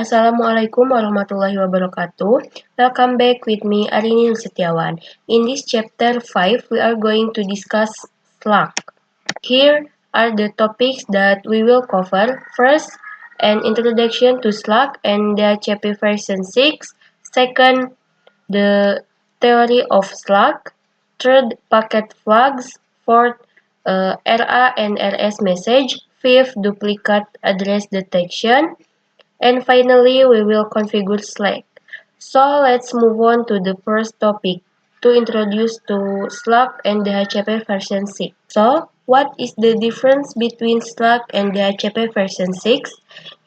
Assalamualaikum warahmatullahi wabarakatuh. Welcome back with me, Arini Setiawan. In this chapter 5, we are going to discuss Slack. Here are the topics that we will cover. First, an introduction to Slack and DHCP version 6. Second, the theory of Slack. Third, packet flags. Fourth, RA and RS message. Fifth, duplicate address detection. And finally, we will configure Slack. So let's move on to the first topic to introduce to Slack and DHCP version 6. So, what is the difference between Slack and DHCP version 6?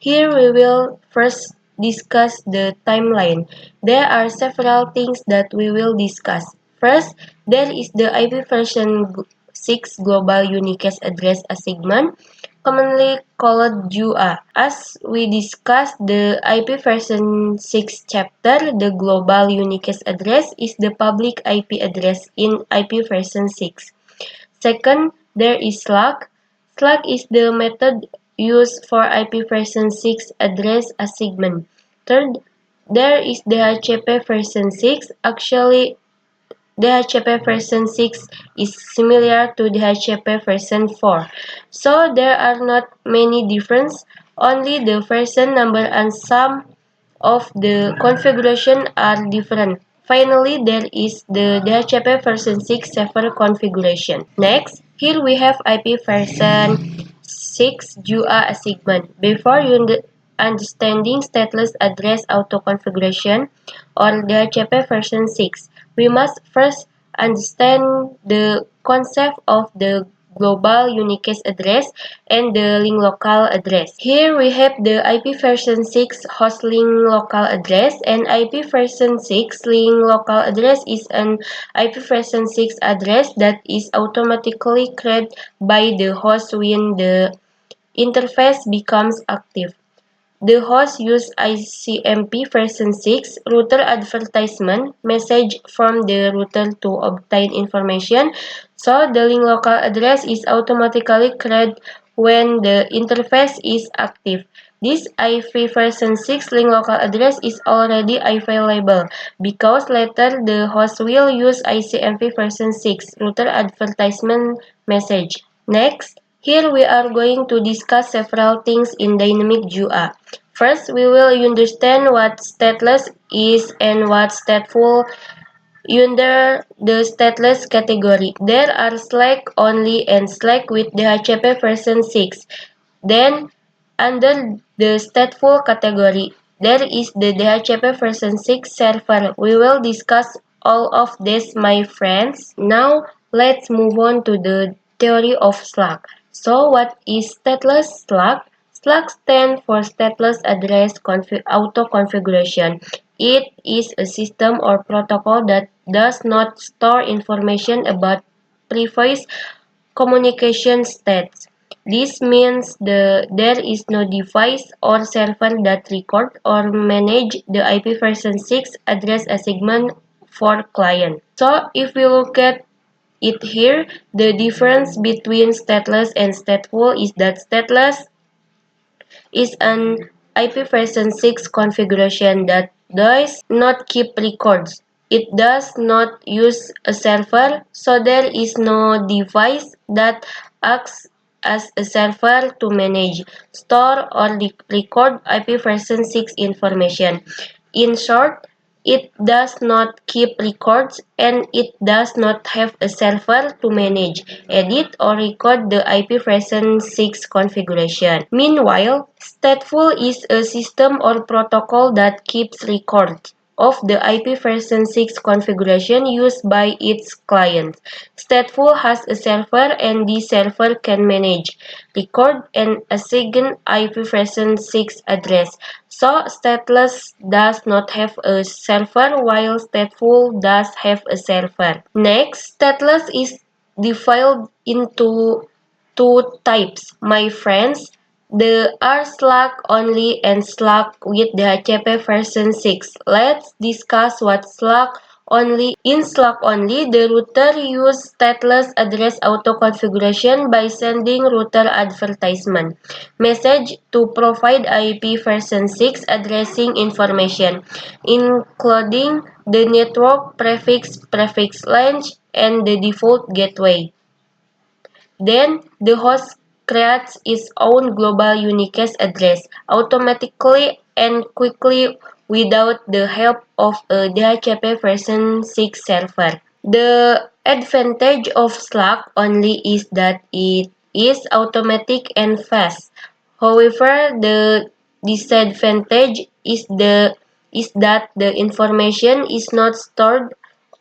Here we will first discuss the timeline. There are several things that we will discuss. First, there is the IP version 6 Global Unique Address Assignment, commonly called GUA. As we discussed the IP version 6 chapter, the global unique address is the public IP address in IP version 6. Second, there is Slack. Slack is the method used for IP version 6 address assignment. Third, there is DHCP version 6. Actually, DHCP version 6 is similar to DHCP version 4. So there are not many differences, only the version number and some of the configuration are different. Finally, there is the DHCP version 6 server configuration. Next, here we have IP version 6 GUA assignment. Before understanding stateless address auto configuration or DHCP version 6, we must first understand the concept of the global unique address and the link local address. Here we have the IP version 6 host link local address, and IP version 6 link local address is an IP version 6 address that is automatically created by the host when the interface becomes active. The host uses ICMP version 6 router advertisement message from the router to obtain information, so the link local address is automatically created when the interface is active. This IP version 6 link local address is already available because later the host will use ICMP version 6 router advertisement message. Next, here we are going to discuss several things in dynamic GUA. First, we will understand what stateless is and what stateful under the stateless category. There are Slack only and Slack with DHCP version 6. Then, under the stateful category, there is the DHCP version 6 server. We will discuss all of this, my friends. Now, let's move on to the theory of Slack. So, what is stateless Slack? Slack stands for Stateless Address Auto Configuration. It is a system or protocol that does not store information about previous communication states. This means there is no device or server that record or manage the IP version 6 address assignment for client. So if we look at it here, the difference between stateless and stateful is that stateless is an IP version 6 configuration that does not keep records. It does not use a server, so there is no device that acts as a server to manage, store, or record IP version 6 information. In short, it does not keep records and it does not have a server to manage, edit, or record the IP version 6 configuration. Meanwhile, stateful is a system or protocol that keeps records of the IP version 6 configuration used by its client. Stateful has a server and the server can manage, record, and assign IP version 6 address. So stateless does not have a server while stateful does have a server. Next, stateless is divided into two types, my friends. There are Slack only and Slack with DHCP version 6. Let's discuss what Slack only. In Slack only, the router uses stateless address auto configuration by sending router advertisement message to provide IP version 6 addressing information, including the network prefix range, and the default gateway. Then, the host creates its own global unique address automatically and quickly without the help of a DHCP version 6 server. The advantage of Slack only is that it is automatic and fast. However, the disadvantage is that the information is not stored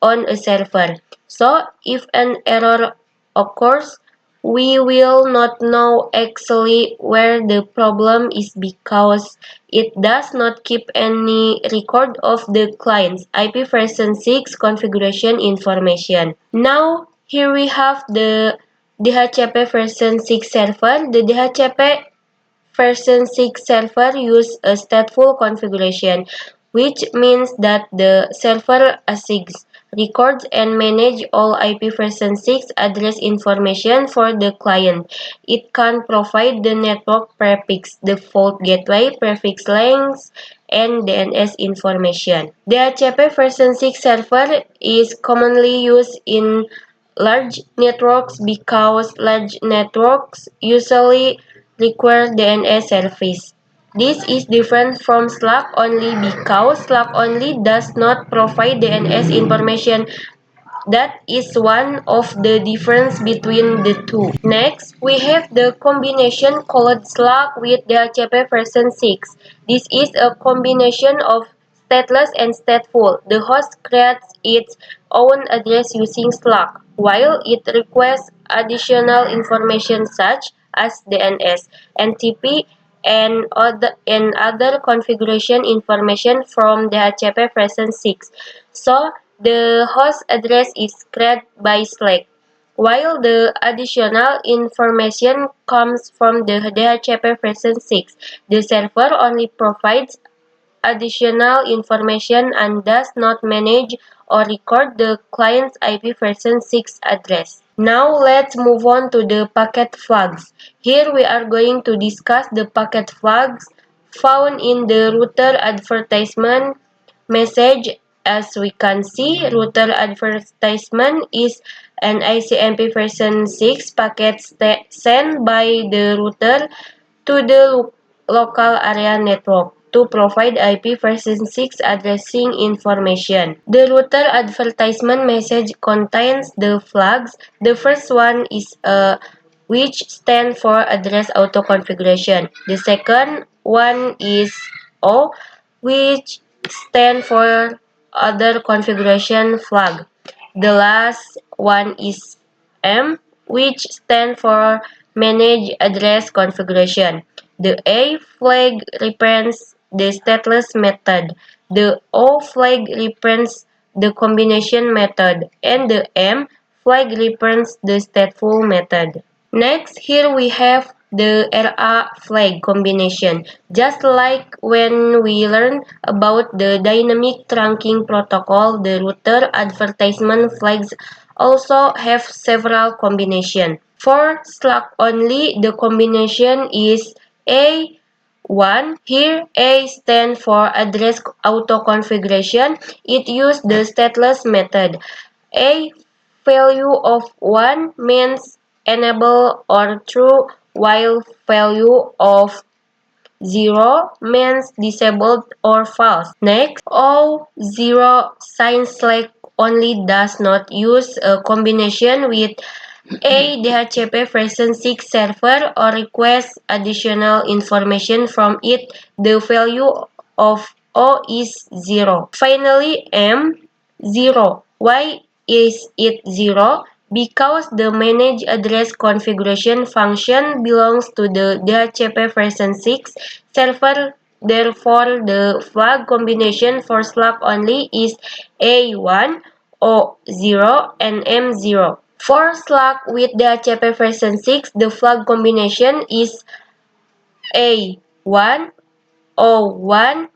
on a server. So, if an error occurs, we will not know actually where the problem is because it does not keep any record of the client's IP version 6 configuration information. Now, here we have the DHCP version 6 server. The DHCP version 6 server uses a stateful configuration, which means that the server assigns, records, and manages all IP version 6 address information for the client. It can provide the network prefix, default gateway, prefix length, and DNS information. The DHCP version 6 server is commonly used in large networks because large networks usually require DNS service. This is different from Slack only because Slack only does not provide DNS information. That is one of the difference between the two. Next, we have the combination called Slack with DHCP version 6. This is a combination of stateless and stateful. The host creates its own address using Slack, while it requests additional information such as DNS, NTP, and other configuration information from DHCP version 6. So, the host address is created by Slack, while the additional information comes from the DHCP version 6. The server only provides additional information and does not manage or record the client's IP version 6 address. Now let's move on to the packet flags. Here we are going to discuss the packet flags found in the router advertisement message. As we can see, router advertisement is an ICMP version 6 packet sent by the router to the local area network to provide IP version 6 addressing information. The router advertisement message contains the flags. The first one is a which stand for address auto configuration. The second one is O, which stand for other configuration flag. The last one is M, which stand for manage address configuration. The A flag represents the stateless method. The O flag represents the combination method, and the M flag represents the stateful method. Next, here we have the RA flag combination. Just like when we learned about the dynamic trunking protocol, the router advertisement flags also have several combinations. For Slack only, the combination is A1. Here, A stands for address auto configuration. It uses the stateless method. A value of 1 means enable or true, while value of 0 means disabled or false. Next, O0 sign Slack only does not use a combination with a DHCP version 6 server or request additional information from it. The value of O is 0. Finally, M0. Why is it 0? Because the manage address configuration function belongs to the DHCP version 6 server. Therefore, the flag combination for Slack only is A1, O0, and M0. For Slack with DHCP version 6, the flag combination is A1, O1,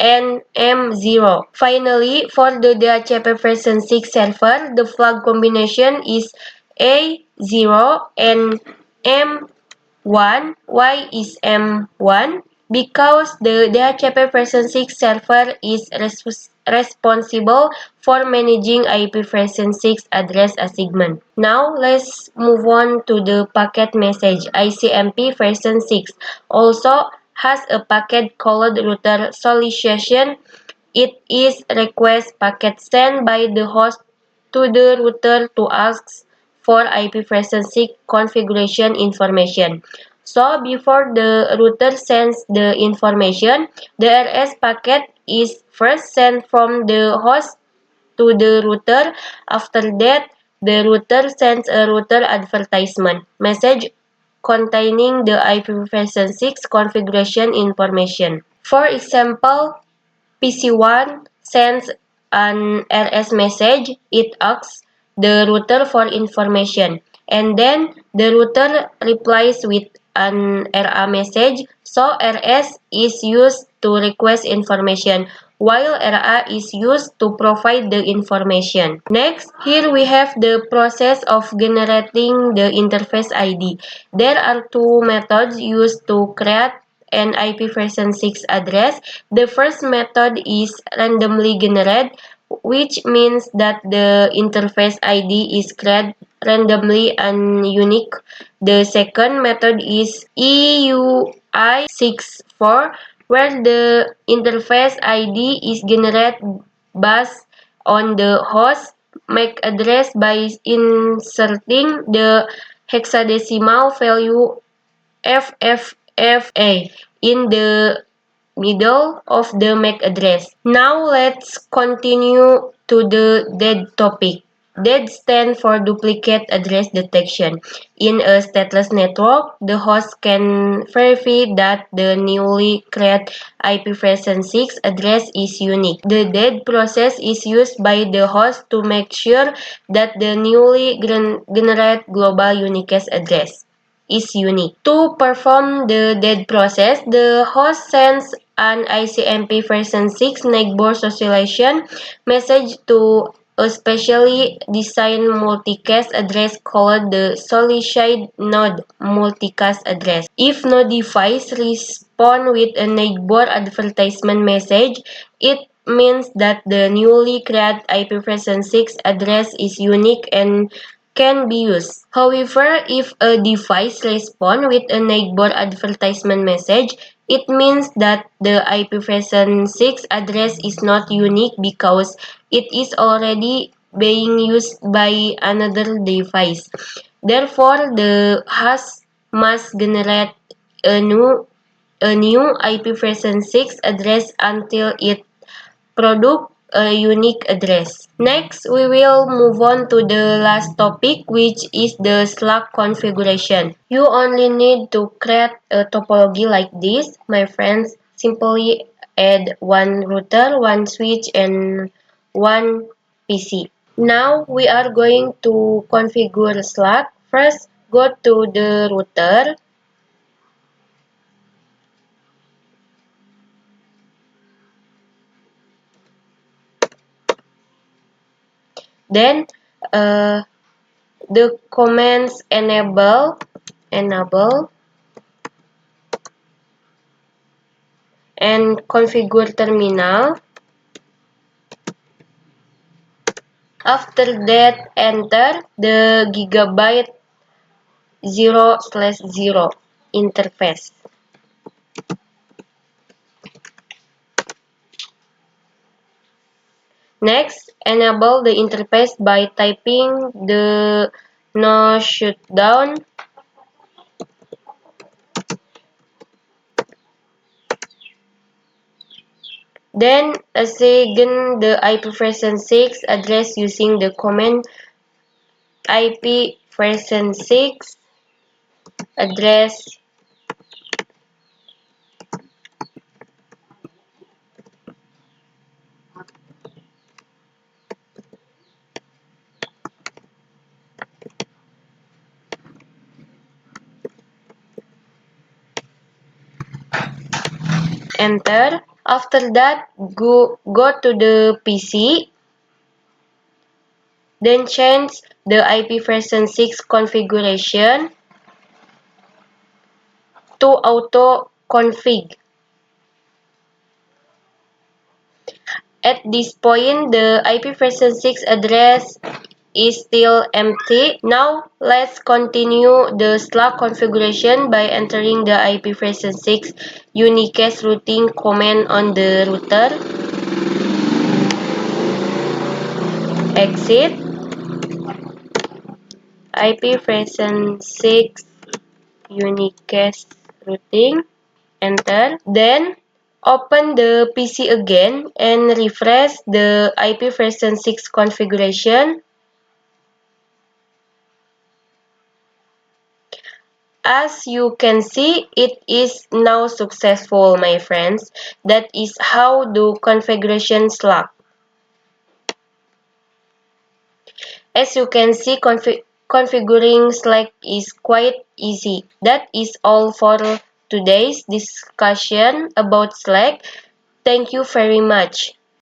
and M0. Finally, for the DHCP version 6 server, the flag combination is A0 and M1. Why is M1? Because the DHCP version 6 server is responsible for managing IP version 6 address assignment. Now, let's move on to the packet message. ICMP version 6 also has a packet called router solicitation. It is request packet sent by the host to the router to ask for IP version 6 configuration information. So before the router sends the information, the RS packet is first sent from the host to the router. After that, the router sends a router advertisement message containing the IP version 6 configuration information. For example, PC1 sends an RS message. It asks the router for information, and then the router replies with an RA message. So RS is used to request information, while RA is used to provide the information. Next, here we have the process of generating the interface ID. There are two methods used to create an IP version 6 address. The first method is randomly generated, which means that the interface ID is created randomly and unique. The second method is EUI64, where the interface ID is generated based on the host MAC address by inserting the hexadecimal value FFFA in the middle of the MAC address. Now let's continue to the DED topic. DED stands for duplicate address detection. In a stateless network, the host can verify that the newly created IP version 6 address is unique. The DED process is used by the host to make sure that the newly generated global uniqueness address is unique. To perform the DED process, the host sends an ICMP version 6 neighbor socialization message to a specially designed multicast address called the solicited node multicast address. If no device responds with a neighbor advertisement message, it means that the newly created IP version 6 address is unique and can be used. However, if a device responds with a neighbor advertisement message, it means that the IP version 6 address is not unique because it is already being used by another device. Therefore, the host must generate a new IP version 6 address until it product a unique address. Next, we will move on to the last topic, which is the Slack configuration. You only need to create a topology like this, my friends. Simply add one router, one switch, and one PC. Now we are going to configure Slack. First, go to the router. Then the commands enable and configure terminal. After that, enter the gigabyte 0/0 interface. Next, enable the interface by typing the no shutdown. Then assign the IP version 6 address using the command IP version 6 address enter. After that, go to the PC, then change the IP version 6 configuration to auto config. At this point, the IP version 6 address is still empty. Now, let's continue the Slack configuration by entering the IP version 6 unicast routing command on the router. Exit. IP version 6 unicast routing. Enter. Then, open the PC again and refresh the IP version 6 configuration. As you can see, it is now successful, my friends. That is how to configuration Slack. As you can see, configuring Slack is quite easy. That is all for today's discussion about Slack. Thank you very much.